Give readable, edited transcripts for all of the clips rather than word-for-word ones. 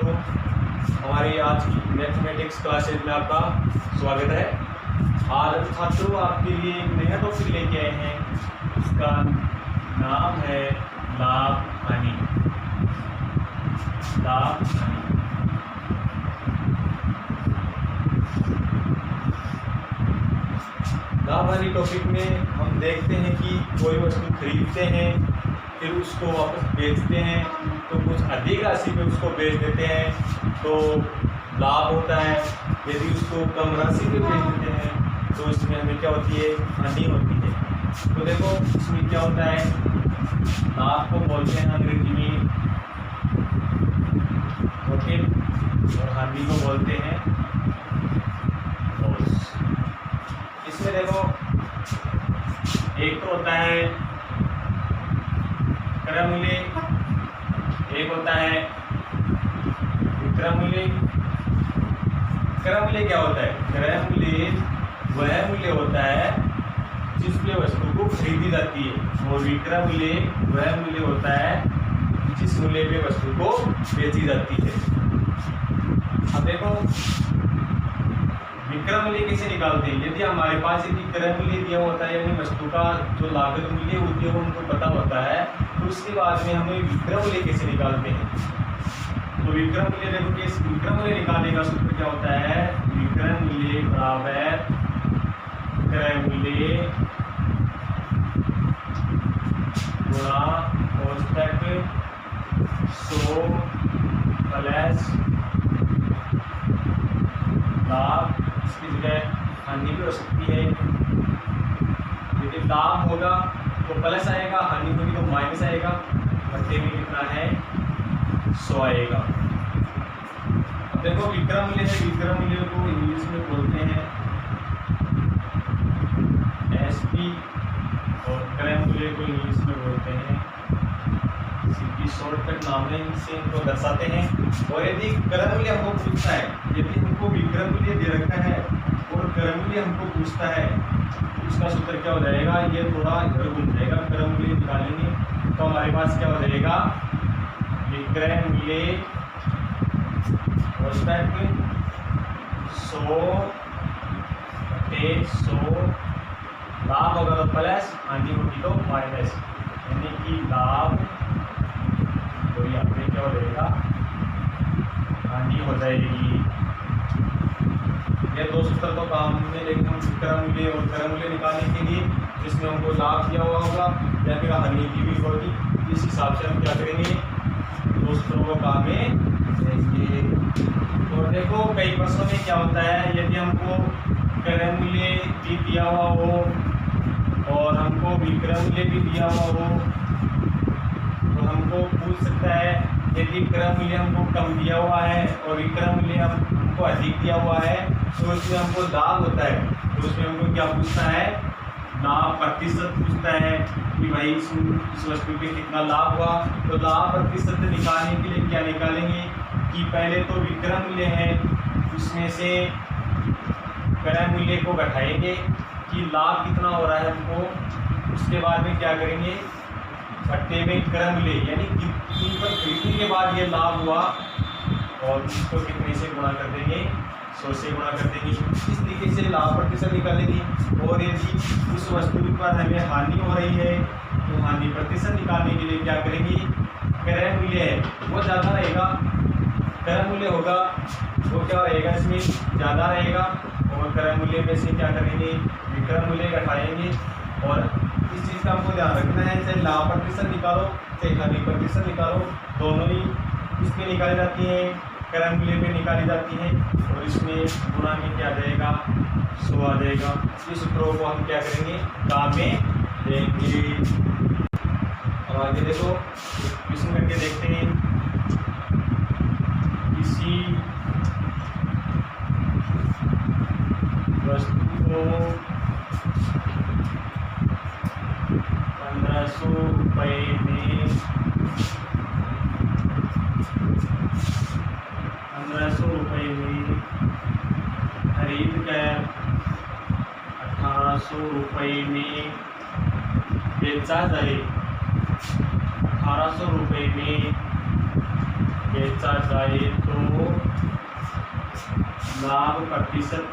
छात्रों, हमारी आज की मैथमेटिक्स क्लासेज में आपका स्वागत है। आज हम छात्रों आपके लिए एक नया टॉपिक लेके आए हैं, उसका नाम है लाभ हानि। लाभ हानि। लाभ हानि टॉपिक में हम देखते हैं कि कोई वस्तु खरीदते हैं, फिर उसको वापस बेचते हैं, तो कुछ अधिक राशि में उसको बेच देते हैं तो लाभ होता है। यदि उसको कम राशि में बेच देते हैं तो इसमें हमें क्या होती है, हानि होती है। तो देखो इसमें क्या होता है, लाभ को बोलते हैं अंग्रेजी में प्रॉफिट और हानि को बोलते हैं लॉस। इसमें देखो एक तो होता है क्रय मूल्य, एक होता है विक्रय मूल्य। क्रय मूल्य क्या होता है? क्रय मूल्य वह मूल्य होता है जिस पे वस्तु को खरीदी जाती है, और विक्रय मूल्य वह मूल्य होता है जिस मूल्य पे वस्तु को बेची जाती है। अब देखो विक्रय मूल्य कैसे निकालते हैं। यदि हमारे पास यदि क्रय मूल्य दिया होता है, यानी वस्तु का जो लागत मूल्य होती है वो हमको पता होता है, तो उसके बाद में हमें विक्रय मूल्य कैसे निकालते हैं। तो विक्रय मूल्य देखो कि विक्रय मूल्य निकालने का सूत्र क्या होता है, विक्रय मूल्य बराबर क्रय मूल्य गुणा औसत 100 प्लस लाभ। इसकी जगह हानि भी हो सकती है। यदि लाभ होगा तो प्लस आएगा, हानि होगी तो माइनस आएगा, बट्टे में कितना है 100 आएगा। अब देखो विक्रय मूल्य है, विक्रय मूल्य को इंग्लिश में बोलते हैं एसपी, और क्रय मूल्य को इंग्लिश में बोलते हैं सीपी। शॉर्टकट नाम है, इनसे इनको दर्शाते हैं। और यदि क्रय मूल्य हमको पूछता है, यदि हमको विक्रय मूल्य दे रखा है और क्रय मूल्य हमको पूछता है, तो उसका सूत्र क्या हो जाएगा, ये थोड़ा इधर घूम जाएगा। क्रय मूल्य निकालेंगे तो हमारे पास क्या हो जाएगा, विक्रय मूल्य औसत 100/100, लाभ होगा तो प्लस, हानि होगी तो माइनस, यानी कि लाभ तो यहाँ पे क्या हो जाएगा, हानि हो जाएगी। ये दो सूत्र तो काम में, लेकिन हम विक्रय मूल्य और क्रय मूल्य निकालने के लिए जिसमें हमको लाभ दिया हुआ होगा या फिर हानि की भी होगी, इस हिसाब से हम क्या करेंगे, दो सूत्रों को काम में लेंगे। और देखो कई प्रश्नों में क्या होता है, यदि हमको क्रय मूल्य भी दिया हुआ हो और हमको विक्रय मूल्य भी दिया हुआ हो, तो हमको पूछ सकता है, यदि क्रय मूल्य हमको कम दिया हुआ है और विक्रय मूल्य हमको अधिक दिया हुआ है, तो उसमें हमको लाभ होता है, तो उसमें हमको क्या पूछना है, लाभ प्रतिशत पूछता है कि भाई इस वस्तु पे कितना लाभ हुआ। तो लाभ प्रतिशत निकालने के लिए क्या निकालेंगे कि पहले तो विक्रय मूल्य है, उसमें से क्रय मूल्य को घटाएंगे कि लाभ कितना हो रहा है हमको। उसके बाद में क्या करेंगे, बट्टे में क्रय मूल्य, यानी कितनी पर खरीदने के बाद ये लाभ हुआ, और इसको कितने से गुणा कर देंगे, 100 से गुणा कर देंगे। इस तरीके से लाभ प्रतिशत निकालेंगे। और यदि उस वस्तु पर हमें हानि हो रही है तो हानि प्रतिशत निकालने के लिए क्या करेंगे, क्रय मूल्य है वो ज़्यादा रहेगा, क्रय मूल्य होगा वो क्या रहेगा, इसमें ज़्यादा रहेगा, और क्रय मूल्य में से क्या करेंगे, विक्रय मूल्य घटाएंगे। और इस चीज़ का हमको ध्यान रखना है, चाहे लाभ प्रतिशत निकालो चाहे हानि प्रतिशत निकालो, दोनों ही इसमें निकाली जाती हैं, क्रय मूल्य में निकाली जाती हैं, और इसमें गुणा में क्या आ जाएगा, 100 आ जाएगा। इस सूत्रों को हम क्या करेंगे, काम में लेंगे। अब आगे देखो क्वेश्चन करके देखते हैं। किसी वस्तु को 1500 रुपये में 1500 रुपये में खरीद कर 1800 रुपये में बेचा जाए, 1800 रुपये में बेचा जाए तो लाभ प्रतिशत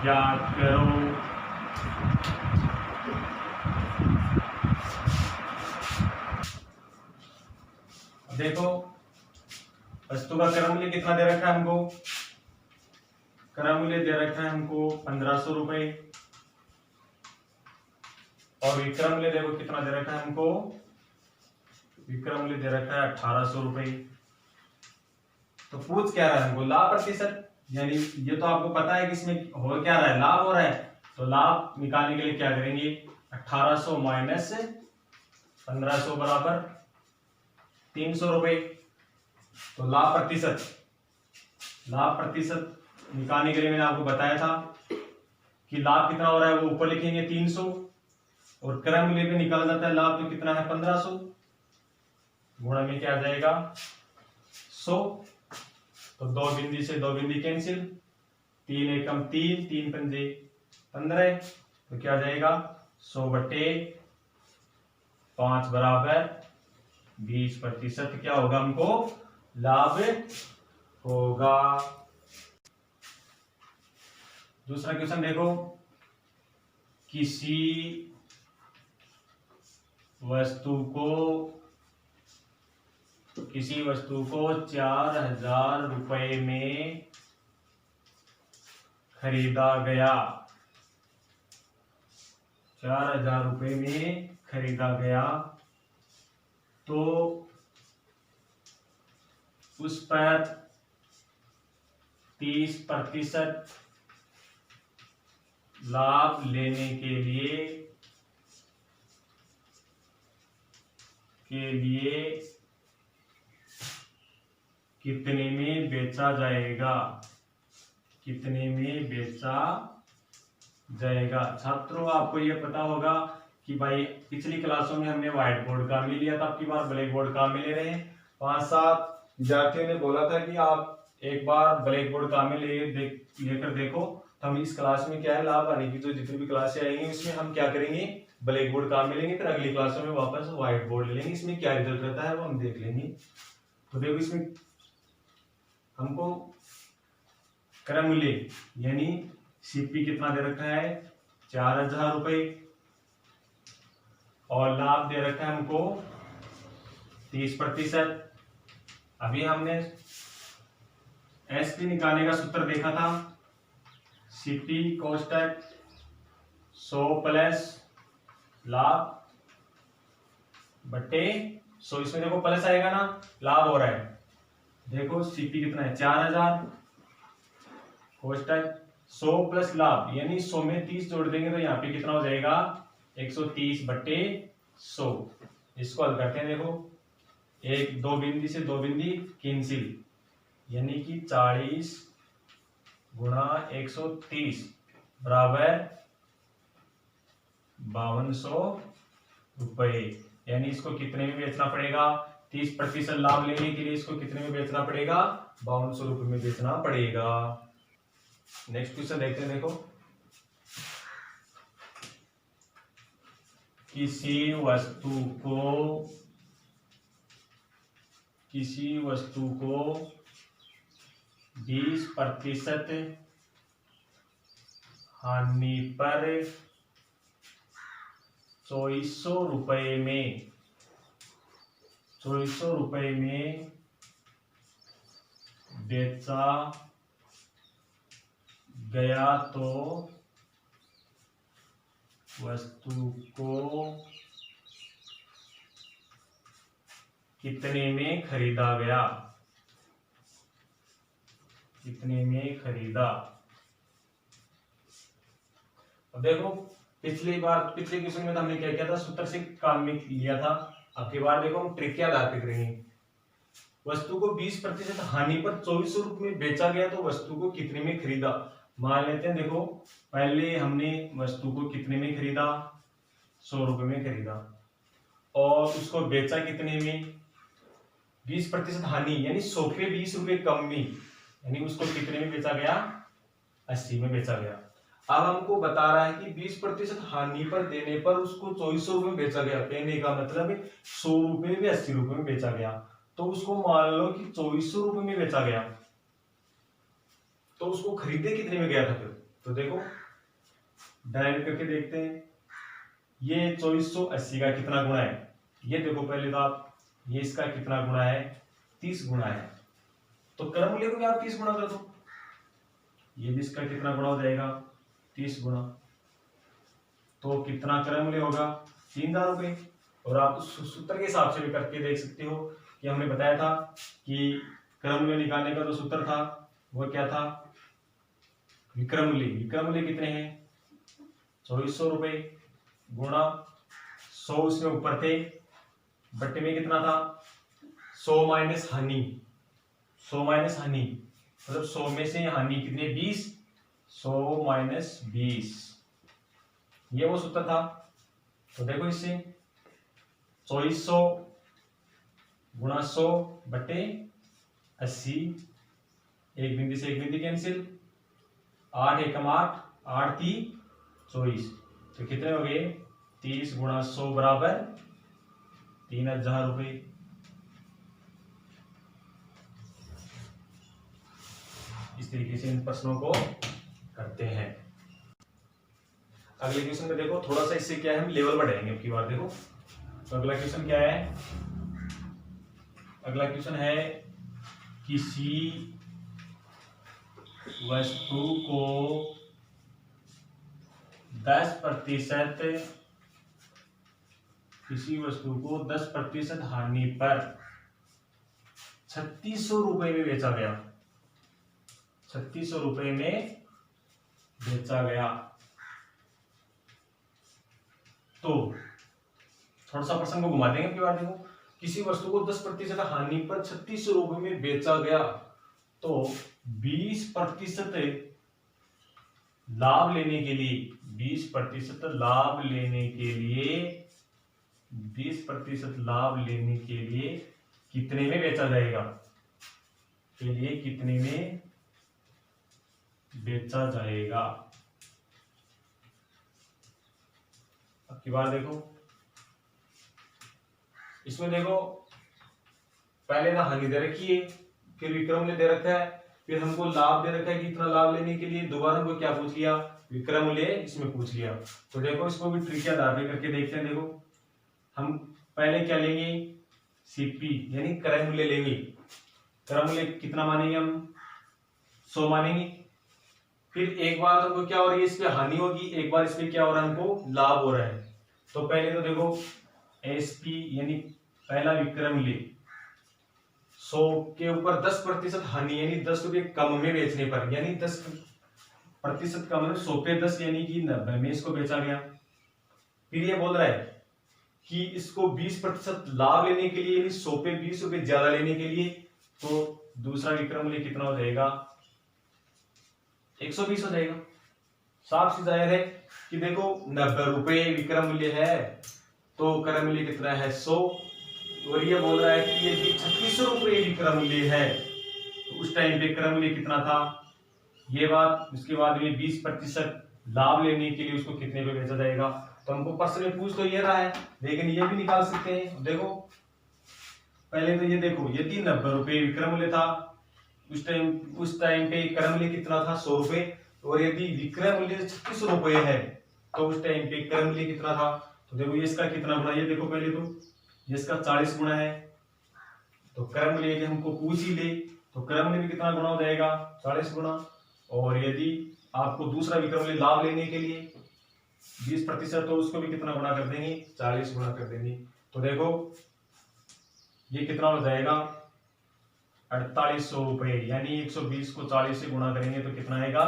ज्ञात करो। देखो वस्तु का क्रय मूल्य कितना दे रखा है हमको, क्रय मूल्य दे रखा है हमको 1500 रुपए, और विक्रय मूल्य देखो कितना दे रखा है हमको, विक्रय मूल्य दे रखा है 1800 रुपए। तो पूछ क्या रहा है हमको, लाभ प्रतिशत, यानी ये तो आपको पता है कि इसमें हो क्या रहा है, लाभ हो रहा है। तो लाभ निकालने के लिए क्या करेंगे, 1800 माइनस 1500 बराबर 300 रुपए। तो लाभ प्रतिशत, लाभ प्रतिशत निकालने के लिए मैंने आपको बताया था कि लाभ कितना हो रहा है, वो ऊपर लिखेंगे 300, और क्रय मूल्य पे निकाला जाता है लाभ, तो कितना है 1500, गुणा में क्या आ जाएगा 100। तो दो बिंदी से दो बिंदी कैंसिल, 3 एकम 3, 3 पंजे 15, तो क्या आ जाएगा 100/5 बराबर 20% क्या होगा हमको लाभ होगा। दूसरा क्वेश्चन देखो, किसी वस्तु को 4000 रुपए में खरीदा गया, 4000 रुपए में खरीदा गया, तो उस पर 30% लाभ लेने के लिए कितने में बेचा जाएगा, कितने में बेचा जाएगा। छात्रों आपको ये पता होगा कि भाई पिछली क्लासों में हमने व्हाइट बोर्ड काम ही लिया था, अब की बार ब्लैक बोर्ड काम ही ले रहे हैं। 5-7 विद्यार्थियों ने बोला था कि आप एक बार ब्लैक बोर्ड काम में लेकर देखो। तो हम इस क्लास में क्या है, लाभ आने की जो जितनी भी क्लासें आएंगी उसमें हम क्या करेंगे, ब्लैक बोर्ड काम में लेंगे, फिर अगली क्लासों में वापस व्हाइट बोर्ड ले लेंगे। इसमें क्या रिजल्ट रहता है वो हम देख लेंगे। तो देखो इसमें हमको क्रय मूल्य यानी सीपी कितना दे रखा है 4000 रुपए, और लाभ दे रखा है हमको 30%। अभी हमने एसपी निकालने का सूत्र देखा था, सीपी कोष्टक 100 प्लस लाभ बटे 100, इसमें देखो प्लस आएगा ना, लाभ हो रहा है। देखो सीपी कितना है 4000, कोष्टक 100 प्लस लाभ, यानी 100 में 30 जोड़ देंगे तो यहाँ पे कितना हो जाएगा 130/100। इसको हल करते हैं, देखो एक दो बिंदी से दो बिंदी कैंसिल, यानी कि 40 गुणा 130 बराबर 5200 रुपए। यानी इसको कितने में बेचना पड़ेगा, 30% लाभ लेने के लिए इसको कितने में बेचना पड़ेगा, 5200 रुपए में बेचना पड़ेगा। नेक्स्ट क्वेश्चन देखते हैं। देखो किसी वस्तु को 20% हानि पर 2400 रुपए में बेचा गया, तो वस्तु को कितने में खरीदा गया, कितने में खरीदा। अब देखो पिछले क्वेश्चन में तो हमने क्या किया था, सूत्र से काम में लिया था। अब की बार देखो हम ट्रिक के आधार पे करेंगे। वस्तु को 20% हानि पर 2400 रुपए में बेचा गया, तो वस्तु को कितने में खरीदा। मान लेते हैं, देखो पहले हमने वस्तु को कितने में खरीदा, 100 रुपए में खरीदा, और उसको बेचा कितने में, 20% हानि यानी 100 पे 20 रुपए कम में, यानी उसको कितने में बेचा गया, 80 में बेचा गया। अब हमको बता रहा है कि 20% हानि पर देने पर उसको 2400 रुपए में बेचा गया, कहने का मतलब 100 रुपए में 80 रुपए में बेचा गया। तो उसको मान लो कि 2400 रुपये में बेचा गया, तो उसको खरीदे कितने में गया था फिर? तो देखो डायरेक्ट करके देखते हैं, ये 2480 का कितना गुणा है, ये देखो पहले तो आप, ये इसका कितना गुणा है, 30 गुणा है, तो क्रम मूल्य को भी आप 30 गुणा कर दो, ये भी इसका कितना गुणा हो जाएगा, 30 गुणा, तो कितना क्रम मूल्य होगा, 3000 रुपये। और आप उस सूत्र के हिसाब से भी करके देख सकते हो कि हमने बताया था कि क्रम मूल्य निकालने का जो सूत्र था वो क्या था, विक्रम मूल्य। विक्रम मूल्य कितने हैं, 2400 रुपये गुणा 100 उसमें ऊपर थे, बट्टे में कितना था, 100 माइनस हानि, 100 माइनस हानि मतलब 100 में से हानि कितने, 20, 100 माइनस 20, ये वो सूत्र था। तो देखो इससे 2400 गुणा 100 बट्टे 80, एक बिंदु से एक बिंदु कैंसिल, 8 एकम 8, 8 3 24, तो कितने हो गए, 30 गुणा 100 बराबर 3000 रुपये। इस तरीके से इन प्रश्नों को करते हैं। अगले क्वेश्चन में देखो, थोड़ा सा इससे क्या है, हम लेवल बढ़ाएंगे अब की बार। देखो तो अगला क्वेश्चन क्या है, अगला क्वेश्चन है, किसी वस्तु को 10%, किसी वस्तु को 10% हानि पर 3600 रुपये में बेचा गया, 3600 रुपये में बेचा गया। तो थोड़ा सा प्रसंग को घुमा देंगे अपनी बात। देखो किसी वस्तु को 10% हानि पर 3600 रुपये में बेचा गया, तो 20% लाभ लेने के लिए, 20% लाभ लेने के लिए, 20% लाभ लेने के लिए कितने में बेचा जाएगा, के लिए कितने में बेचा जाएगा। अब की बात देखो, इसमें देखो पहले ना हानि दे रखी है, फिर विक्रम मूल्य दे रखा है, फिर हमको लाभ दे रखा है कि इतना लाभ लेने के लिए दोबारा हमको क्या पूछ लिया, विक्रम मूल्य इसमें पूछ लिया। तो देखो इसको भी ट्रिक के आधार पे करके देखते हैं। देखो हम पहले क्या लेंगे, सीपी यानी क्रय मूल्य लेंगे। क्रय मूल्य कितना मानेंगे हम, 100 मानेंगे। फिर एक बार हमको क्या हो रही है, इस पे हानि होगी, एक बार इस पे क्या हो रहा है, हमको लाभ हो रहा है। तो पहले तो देखो एसपी यानी पहला विक्रम मूल्य 100 के ऊपर 10% हानि यानी 10 रुपये कम में बेचने पर, यानी 10% कम में 100 पे 10 यानी कि 90 में इसको बेचा गया। फिर ये बोल रहा है कि इसको 20% लाभ लेने के लिए यानी 100 पे 20 रुपये ज्यादा लेने के लिए, तो दूसरा विक्रम मूल्य कितना हो जाएगा, 120 हो जाएगा। साफ सी जाहिर है कि देखो 90 रुपये विक्रम मूल्य है, तो क्रय मूल्य कितना है, 100, और ये बोल रहा है कि ये 3600 रुपये विक्रम मूल्य है, तो उस टाइम पे क्रय मूल्य कितना था, ये बात। उसके बाद में 20% लाभ लेने के लिए उसको कितने पे बेचा जाएगा। तो हमको प्रश्न में पूछ तो ये रहा है, लेकिन ये भी निकाल सकते हैं। देखो पहले तो ये देखो, यदि 90 रुपये विक्रम मूल्य था उस टाइम पे क्रय मूल्य कितना था, 100 रुपये, और यदि विक्रय मूल्य 3600 रुपये है तो उस टाइम पे क्रय मूल्य कितना था। तो देखो ये इसका कितना गुना, ये देखो पहले तो ये इसका 40 गुना है, तो क्रय मूल्य यदि हमको पूछ ही ले तो क्रय मूल्य भी कितना गुना हो जाएगा, 40 गुना। और यदि आपको दूसरा विक्रम मूल्य लाभ लेने के लिए 20%, तो उसको भी कितना गुना कर देंगे, 40 गुना कर देंगे। तो देखो ये कितना हो जाएगा, 4800 रुपये, यानी 120 को 40 से गुणा करेंगे तो कितना आएगा,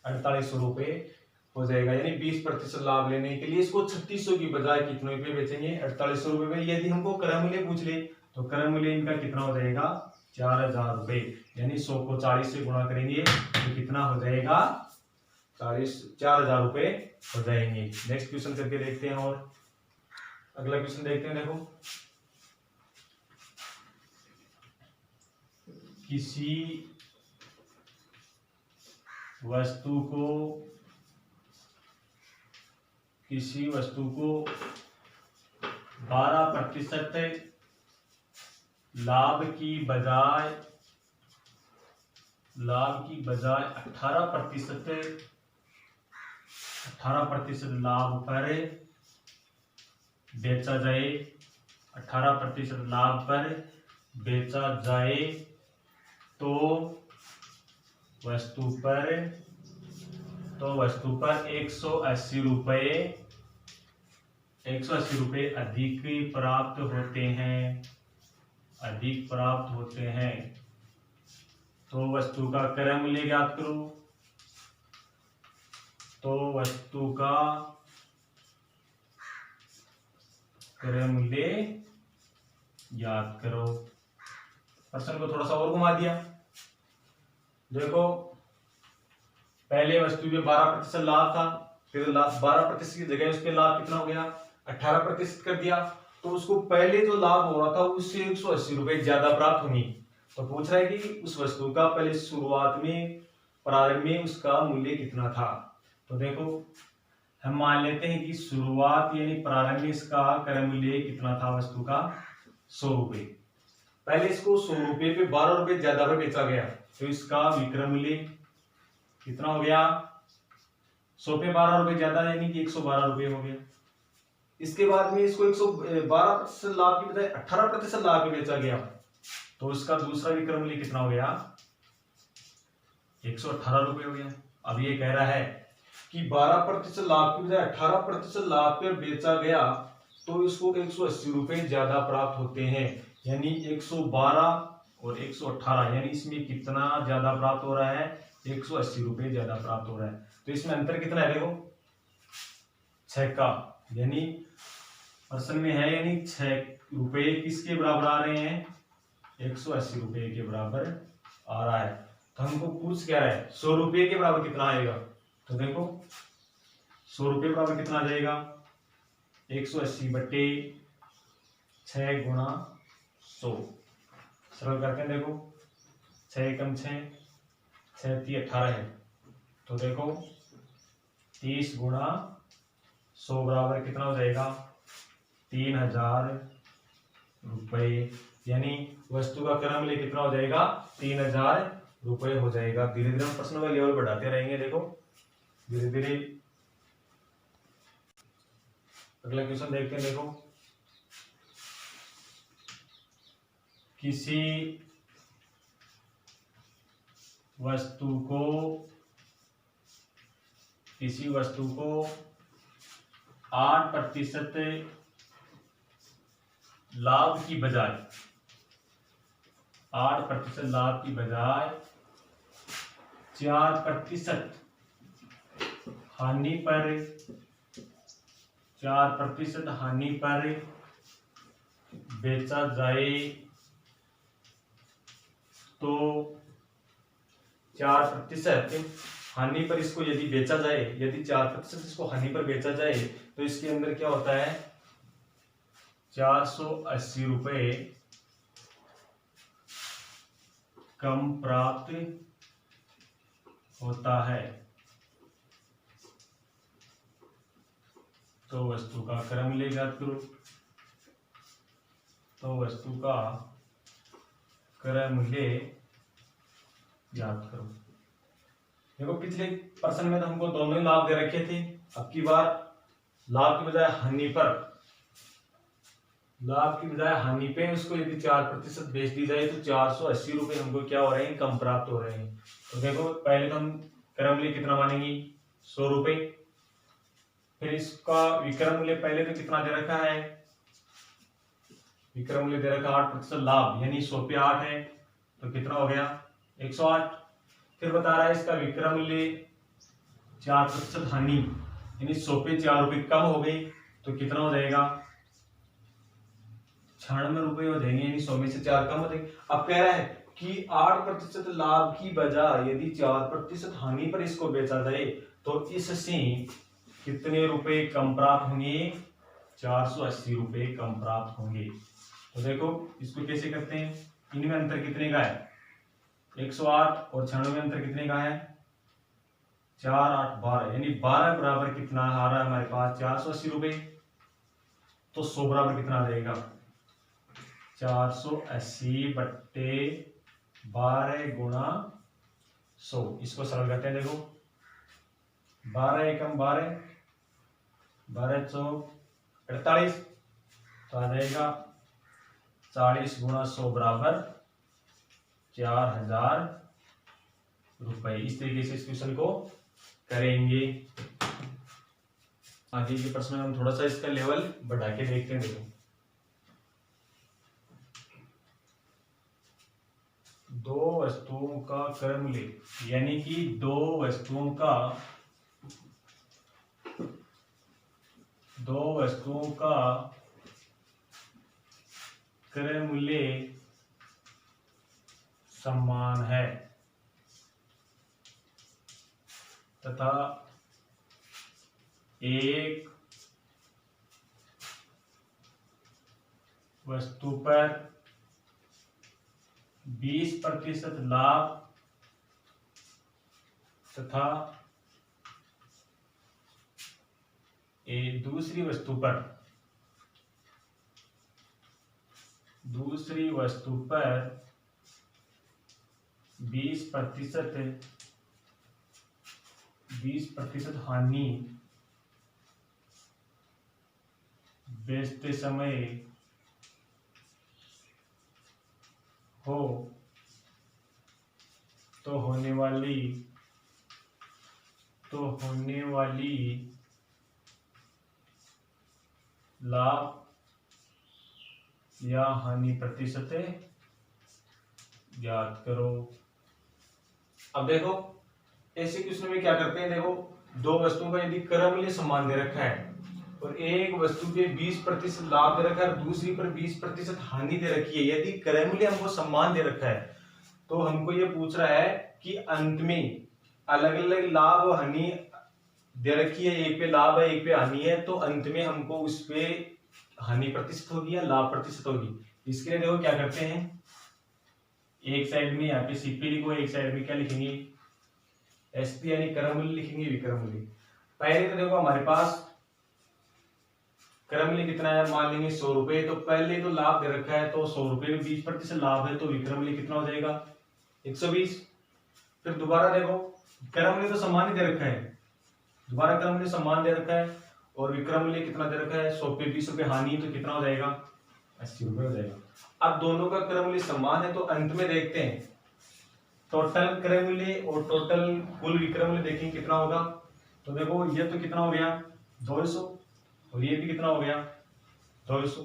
4800 रुपये हो जाएगा। यानी 20% लाभ लेने के लिए इसको 3600 की बजाय कितने पे बेचेंगे, 4800 रुपये में। यदि हमको क्रय मूल्य पूछ ले तो क्रय मूल्य इनका कितना हो जाएगा, 4000 रुपये, यानी 100 को 40 से गुणा करेंगे तो कितना हो जाएगा, 4000 रुपये हो जाएंगे। नेक्स्ट क्वेश्चन करके देखते हैं, और अगला क्वेश्चन देखते हैं। देखो किसी वस्तु को 12% लाभ की बजाय 18% लाभ पर बेचा जाए, 18% लाभ पर बेचा जाए तो वस्तु पर 180 रुपये अधिक प्राप्त होते हैं। तो वस्तु का क्रय मूल्य ज्ञात करो। तो वस्तु का क्रय मूल्य ज्ञात करो। प्रश्न को थोड़ा सा और घुमा दिया। देखो, पहले वस्तु में 12% लाभ था, फिर 12% की जगह उस पे लाभ कितना हो गया, 18% कर दिया। तो उसको पहले जो लाभ हो रहा था उससे 180 रुपए ज्यादा प्राप्त होंगे। तो पूछ रहा है कि उस वस्तु का पहले शुरुआत में, प्रारंभ में उसका मूल्य कितना था। तो देखो, हम मान लेते हैं कि शुरुआत यानी प्रारंभ में इसका क्रय मूल्य कितना था वस्तु का, 100 रुपए। पहले इसको 100 रुपए पे 12 रुपए ज्यादा पर बेचा गया, तो इसका विक्रय मूल्य कितना हो गया, 100 पे 12 रुपए ज्यादा यानी कि 112 रुपए हो गया। इसके बाद में इसको 112% लाभ की बजाय 18% लाभ पे बेचा गया, तो इसका दूसरा विक्रय मूल्य कितना हो गया, 118 रुपए हो गया। अब ये कह रहा है कि 12% लाभ की बजाय 18% लाभ पर बेचा गया तो इसको 180 रुपए ज्यादा प्राप्त होते हैं, यानी 112 और 118, यानी इसमें कितना ज्यादा प्राप्त हो रहा है, 180 रुपए ज्यादा प्राप्त हो रहा है। तो इसमें अंतर कितना है, देखो 6 का, यानी प्रश्न में है यानी 6 रुपए किसके बराबर आ रहे हैं, 180 रुपए के बराबर आ रहा है। तो हमको पूछ क्या रहा है, 100 रुपए के बराबर कितना आएगा। तो देखो 100 रुपए बराबर कितना आ जाएगा, 180 बटे 6 गुणा 100। सरल करते हैं, देखो 6 कम 6, 6 × 18 है। तो देखो 30 गुणा 100 बराबर कितना हो जाएगा, 3000 रुपए, यानी वस्तु का क्रय मूल्य कितना हो जाएगा, 3000 रुपए हो जाएगा। धीरे धीरे हम प्रश्नों का लेवल बढ़ाते रहेंगे। देखो धीरे धीरे अगला क्वेश्चन देखते हैं। देखो, किसी वस्तु को 8% लाभ की बजाय 4% हानि पर बेचा जाए तो 4% हानि पर इसको यदि बेचा जाए, यदि 4% इसको हानि पर बेचा जाए तो इसके अंदर क्या होता है, 480 रुपए कम प्राप्त होता है। तो वस्तु का क्रय मूल्य ज्ञात करो। तो वस्तु का क्रय मूल्य ज्ञात करो। देखो पिछले प्रश्न में तो हमको दोनों ही लाभ दे रखे थे, अब की बार लाभ की बजाय हानि पे उसको यदि 4% बेच दी जाए तो 480 रुपए हमको क्या हो रहे हैं, कम प्राप्त हो रहे हैं। तो देखो पहले तो हम क्रय मूल्य कितना मानेंगे, 100 रुपए। फिर इसका विक्रय मूल्य पहले तो कितना दे रखा है, विक्रय मूल्य दे रखा 8% लाभ, यानी 100 पे 8 है तो कितना हो गया, 108। फिर बता रहा है इसका विक्रय मूल्य 4% हानि, यानी 100 पे 4 रुपए कम हो गई तो कितना हो जाएगा, 96 रुपए हो जाएंगे, यानी 100 में से 4 कम हो जाएंगे। अब कह रहा है कि 8% लाभ की बजाय यदि 4% हानि पर इसको बेचा जाए तो इससे कितने रुपए कम प्राप्त होंगे, 480 रुपए कम प्राप्त होंगे। तो देखो इसको कैसे करते हैं, इनमें अंतर कितने का है, 108 और 96 में अंतर कितने का है, 4 8 12, यानी 12 बराबर कितना आ रहा है हमारे पास, 480 रुपए। तो 100 बराबर कितना आ जाएगा, 480 बट्टे 12 गुणा 100। इसको सरल करते हैं। देखो 12 एकम 12, 12 चौक 48, तो आ जाएगा 40 गुणा 100 बराबर 4000 रुपए। इस तरीके से इस क्वेश्चन को करेंगे। आगे के प्रश्न में हम थोड़ा सा इसका लेवल बढ़ा के देखते हैं। देखो दो वस्तुओं का क्रय मूल्य, यानी कि दो वस्तुओं का क्रय मूल्य समान है तथा एक वस्तु पर 20% लाभ तथा दूसरी वस्तु पर 20% हानि बेचते समय हो तो होने वाली लाभ या हानि प्रतिशत ज्ञात करो। अब देखो ऐसे क्वेश्चन में क्या करते हैं। देखो दो वस्तुओं का यदि क्रय मूल्य समान दे रखा है और एक वस्तु पे 20% लाभ दे रखा है और दूसरी पर 20% हानि दे रखी है, यदि क्रय मूल्य हमको समान दे रखा है तो हमको ये पूछ रहा है कि अंत में अलग अलग लाभ और हानि दे रखी है, एक पे लाभ है एक पे हानि है, तो अंत में हमको उस पे हानि प्रतिशत होगी या लाभ प्रतिशत होगी। इसके लिए देखो क्या करते हैं, एक साइड में यहाँ पे सीपी लिखो, एक साइड में क्या लिखेंगे एसपी यानी क्रय मूल्य लिखेंगे, विक्रय मूल्य। पहले तो देखो हमारे पास क्रय मूल्य कितना है, मान लेंगे 100 रुपए। तो पहले तो लाभ दे रखा है तो 100 रुपए में 20% लाभ है तो विक्रय मूल्य कितना हो जाएगा 120। फिर दोबारा देखो क्रय मूल्य तो समान ही दे रखा है, दोबारा क्रय मूल्य समान दे रखा है और विक्रय मूल्य कितना दे रखा है 100 पे 20 रुपए हानि, तो कितना हो जाएगा 80 रुपए हो जाएगा। अब दोनों का क्रय मूल्य समान है तो अंत में देखते हैं टोटल क्रय मूल्य और टोटल कुल विक्रय मूल्य देखेंगे कितना होगा। तो देखो ये तो कितना हो गया 200 और ये भी कितना हो गया 200,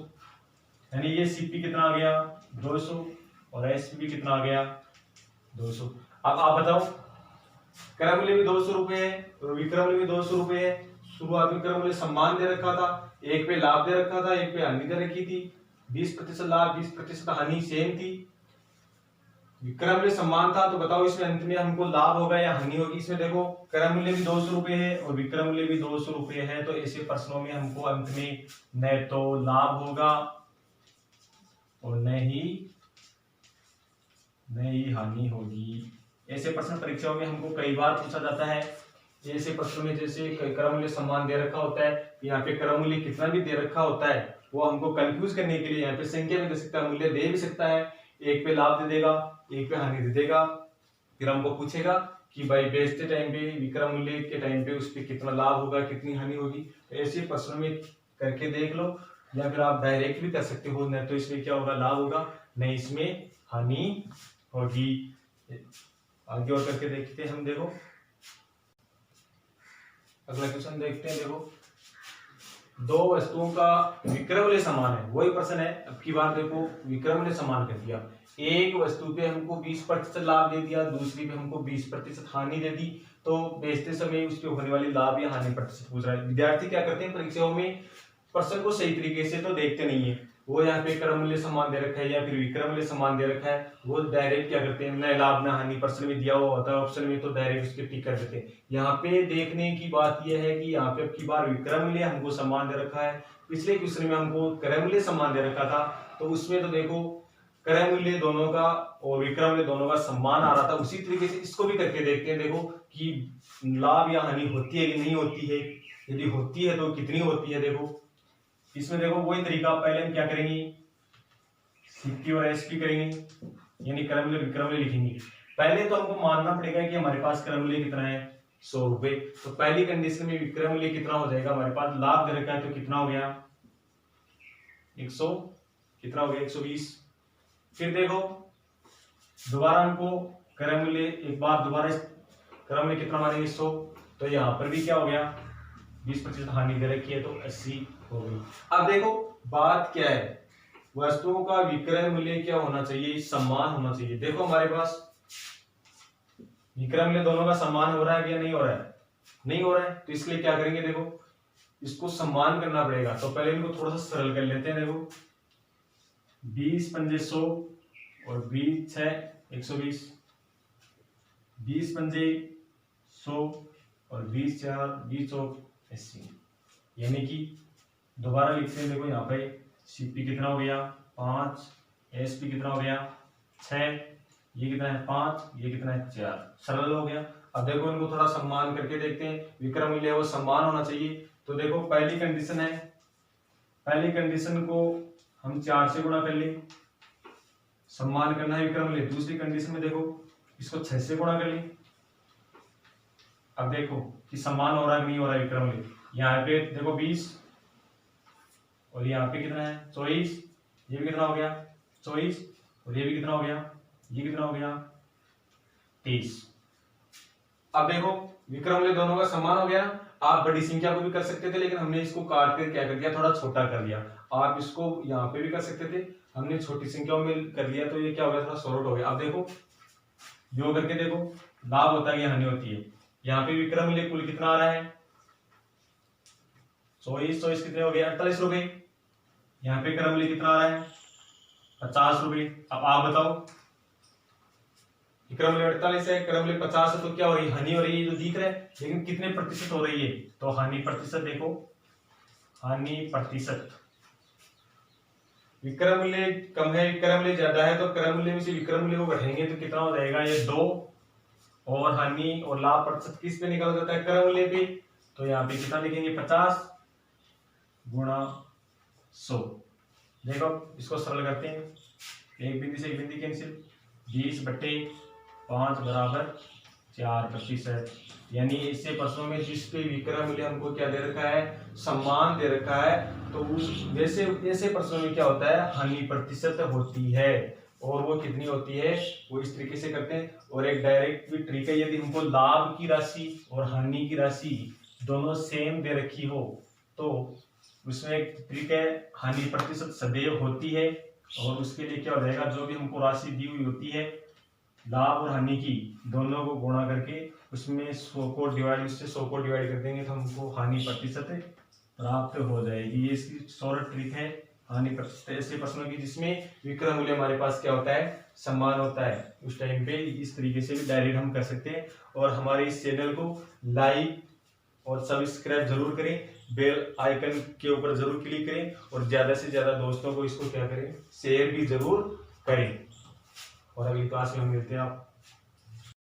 यानी ये सीपी कितना आ गया 200 और एसपी भी कितना आ गया 200। अब आप बताओ क्रय मूल्य भी 200 रुपए है और विक्रय मूल्य भी 200 रुपए है। शुरुआत में क्रय मूल्य समान दे रखा था, एक पे लाभ दे रखा था एक पे हानि दे रखी थी, 20% लाभ 20% हानि सेम थी। विक्रय मूल्य समान था तो बताओ इसमें अंत में हमको लाभ होगा या हानि होगी। इसमें देखो क्रय मूल्य भी 200 रुपए है और विक्रय मूल्य भी 200 रुपए है, तो ऐसे प्रश्नों में हमको अंत में न तो लाभ होगा और न ही हानि होगी। ऐसे प्रश्न परीक्षाओं में हमको कई बार पूछा जाता है। ऐसे प्रश्नों में जैसे क्रय मूल्य समान दे रखा होता है, यहाँ पे क्रय मूल्य कितना भी दे रखा होता है, वो हमको कंफ्यूज करने के लिए यहाँ पे संख्या में दे सकता है, मूल्य दे भी सकता है, एक पे लाभ दे देगा एक पे हानि दे देगा। फिर हमको पूछेगा कि भाई बेचते टाइम पे विक्रय मूल्य के टाइम पे उस पे कितना लाभ होगा कितनी हानि होगी। तो ऐसे प्रश्नों में करके देख लो, या फिर आप डायरेक्ट भी कर सकते हो, न तो इसमें क्या होगा लाभ होगा न इसमें हानि होगी। आगे और करके देखते हैं हम। देखो अगला क्वेश्चन देखते हैं। देखो दो वस्तुओं का विक्रय मूल्य समान है, वही प्रश्न है। अब की बार देखो विक्रय मूल्य समान कर दिया, एक वस्तु पे हमको 20% लाभ दे दिया, दूसरी पे हमको 20% हानि दे दी, तो बेचते समय उस पे होने वाली लाभ या हानि प्रतिशत पूछ रहा है। विद्यार्थी क्या करते हैं परीक्षाओं में प्रश्न को सही तरीके से तो देखते नहीं है, वो यहाँ पे क्रय मूल्य समान दे रखा है या फिर विक्रय मूल्य समान दे रखा है, वो डायरेक्ट क्या करते हैं न लाभ न हानि प्रश्न में दिया हुआ होता है ऑप्शन में, तो डायरेक्ट उसके टिक कर देते हैं। यहाँ पे देखने की बात यह है कि यहाँ पे अब की बार विक्रय मूल्य हमको समान दे रखा है, पिछले क्वेश्चन में हमको क्रय मूल्य समान दे रखा था, तो उसमें तो देखो क्रय मूल्य दोनों का और विक्रय मूल्य दोनों का समान आ रहा था। उसी तरीके से इसको भी करके देखते हैं। देखो कि लाभ या हानि होती है कि नहीं होती है, यदि होती है तो कितनी होती है। देखो इसमें देखो वही तरीका, पहले हम क्या करेंगे सीपी और एसपी करेंगे, यानी क्रय मूल्य विक्रय मूल्य लिखेंगे। पहले तो हमको मानना पड़ेगा कि हमारे पास क्रय मूल्य कितना है, 100 रुपए। तो पहली कंडीशन में विक्रय मूल्य कितना हो जाएगा, हमारे पास लाभ दे रखा है तो कितना हो गया 100, कितना हो गया 120। फिर देखो दोबारा हमको क्रय मूल्य एक बार दोबारा क्रय मूल्य कितना मानेंगे 100, तो यहाँ पर भी क्या हो गया 20% हानि दे रखी है तो 80 हो गई। अब देखो बात क्या है, वस्तुओं का विक्रय मूल्य क्या होना चाहिए, समान होना चाहिए। देखो हमारे पास विक्रय मूल्य दोनों का समान हो रहा है या नहीं हो रहा है, नहीं हो रहा है, तो इसलिए क्या करेंगे, देखो इसको समान करना पड़ेगा। तो पहले इनको थोड़ा सा सरल कर लेते हैं। देखो 20 पंजे 100 और 20 है 120, 20 पंजे 100 और 20 4 20 और 80, यानी कि दोबारा लिखते हैं। देखो यहाँ पे सीपी कितना हो गया 5, एसपी कितना हो गया 6, ये कितना है 5, ये कितना है 4, सरल हो गया। अब देखो इनको थोड़ा सम्मान करके देखते हैं, विक्रय मूल्य वो सम्मान होना चाहिए। तो देखो पहली कंडीशन है, पहली कंडीशन को हम 4 से गुणा कर ले, सम्मान करना है विक्रय मूल्य। दूसरी कंडीशन में देखो इसको 6 से गुणा कर ले। अब देखो कि सम्मान हो रहा है नहीं हो रहा है विक्रय मूल्य। यहाँ पे देखो 20 और यहाँ पे कितना है 24, ये भी कितना हो गया 24 और ये भी कितना हो गया, ये कितना हो गया 30। अब देखो विक्रय मूल्य दोनों का समान हो गया। आप बड़ी संख्या को भी कर सकते थे, लेकिन हमने इसको काट कर क्या कर दिया, थोड़ा छोटा कर दिया। आप इसको यहाँ पे भी कर सकते थे, हमने छोटी संख्याओं में कर लिया, तो ये क्या हो गया, थोड़ा शॉर्ट हो गया। अब देखो योग करके देखो, लाभ होता है या हानि होती है। यहाँ पे विक्रय मूल्य कुल कितना आ रहा है 24 कितने हो गए 48 रुपए। यहाँ पे क्रय मूल्य कितना आ रहा है 50 रुपए। अब आप बताओ क्रय मूल्य 48 है, क्रय मूल्य 50 है, तो क्या हो रही है, हानि हो रही है, जो दिख रहा है। लेकिन कितने प्रतिशत हो रही है, तो हानि प्रतिशत देखो, हानि प्रतिशत। विक्रय मूल्य कम है, विक्रय मूल्य ज्यादा है, तो क्रय मूल्य में से विक्रय मूल्य को घटाएंगे तो कितना हो जाएगा, ये 2। और हानि और लाभ प्रतिशत किस पे निकल जाता है, क्रय मूल्य पे। तो यहाँ पे कितना लिखेंगे 50 गुणा 100। देखो इसको सरल करते हैं, एक बिंदु से एक बिंदु कैंसिल, 20/5 बराबर 4%। यानी इससे प्रश्नों में जिस पे विक्रय मूल्य हमको क्या दे रखा है, सम्मान दे रखा है, तो वैसे ऐसे प्रश्नों में क्या होता है, हानि प्रतिशत होती है। और वो कितनी होती है, वो इस तरीके से करते हैं। और एक डायरेक्ट भी ट्रिक है, यदि हमको लाभ की राशि और हानि की राशि दोनों सेम दे रखी हो, तो उसमें एक ट्रिक है, हानि प्रतिशत सदैव होती है। और उसके लिए क्या हो जाएगा, जो भी हमको राशि दी हुई होती है लाभ और हानि की, दोनों को गुणा करके उसमें 100 को डिवाइड, उससे 100 को डिवाइड कर देंगे तो हमको हानि प्रतिशत प्राप्त हो जाएगी। ये इसकी शॉर्ट ट्रिक है, हानि प्रतिशत ऐसे प्रश्नों की जिसमें विक्रय मूल्य हमारे पास क्या होता है, समान होता है। उस टाइम पे इस तरीके से भी डायरेक्ट हम कर सकते हैं। और हमारे इस चैनल को लाइक और सब्सक्राइब जरूर करें, बेल आइकन के ऊपर जरूर क्लिक करें, और ज्यादा से ज्यादा दोस्तों को इसको क्या करें, शेयर भी जरूर करें। और अगली क्लास में हम मिलते हैं आप